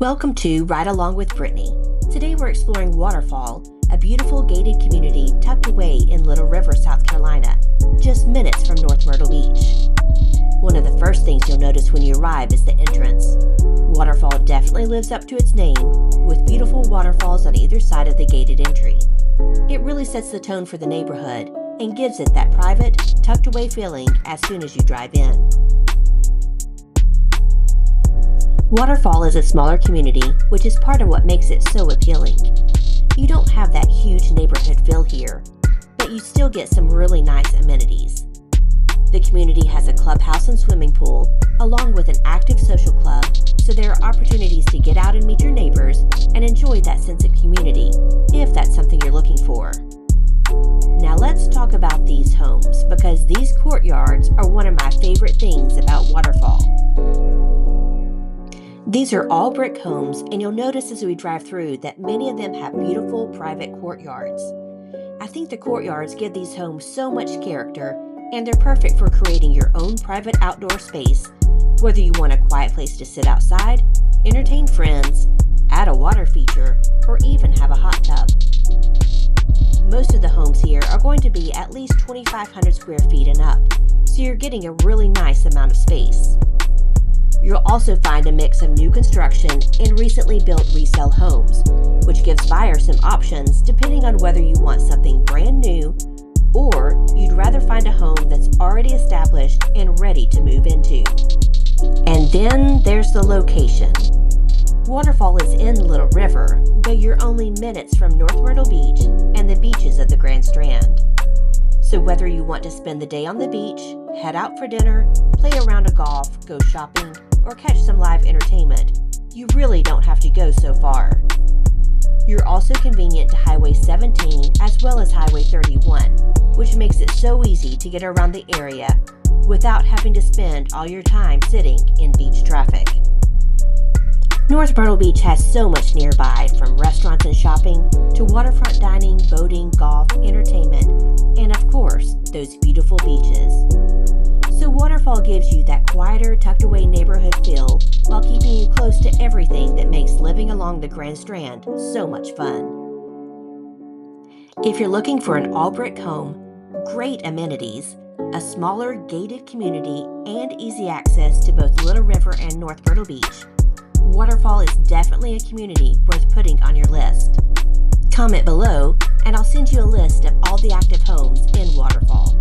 Welcome to Ride Along with Brittany. Today we're exploring Waterfall, a beautiful gated community tucked away in Little River, South Carolina, just minutes from North Myrtle Beach. One of the first things you'll notice when you arrive is the entrance. Waterfall definitely lives up to its name, with beautiful waterfalls on either side of the gated entry. It really sets the tone for the neighborhood and gives it that private, tucked away feeling as soon as you drive in. Waterfall is a smaller community, which is part of what makes it so appealing. You don't have that huge neighborhood feel here, but you still get some really nice amenities. The community has a clubhouse and swimming pool, along with an active social club, so there are opportunities to get out and meet your neighbors and enjoy that sense of community, if that's something you're looking for. Now let's talk about these homes, because these courtyards are one of my favorite things about Waterfall. These are all brick homes, and you'll notice as we drive through that many of them have beautiful private courtyards. I think the courtyards give these homes so much character, and they're perfect for creating your own private outdoor space, whether you want a quiet place to sit outside, entertain friends, add a water feature, or even have a hot tub. Most of the homes here are going to be at least 2,500 square feet and up, so you're getting a really nice amount of space. You'll also find a mix of new construction and recently built resale homes, which gives buyers some options depending on whether you want something brand new or you'd rather find a home that's already established and ready to move into. And then there's the location. Waterfall is in Little River, but you're only minutes from North Myrtle Beach and the beaches of the Grand Strand. So whether you want to spend the day on the beach, head out for dinner, play a round of golf, go shopping, or catch some live entertainment, you really don't have to go so far. You're also convenient to Highway 17 as well as Highway 31, which makes it so easy to get around the area without having to spend all your time sitting in beach traffic. North Myrtle Beach has so much nearby, from restaurants and shopping to waterfront dining, boating, golf, entertainment, and of course, those beautiful beaches. So Waterfall gives you that quieter, tucked-away neighborhood feel while keeping you close to everything that makes living along the Grand Strand so much fun. If you're looking for an all-brick home, great amenities, a smaller, gated community, and easy access to both Little River and North Myrtle Beach, Waterfall is definitely a community worth putting on your list. Comment below, and I'll send you a list of all the active homes in Waterfall.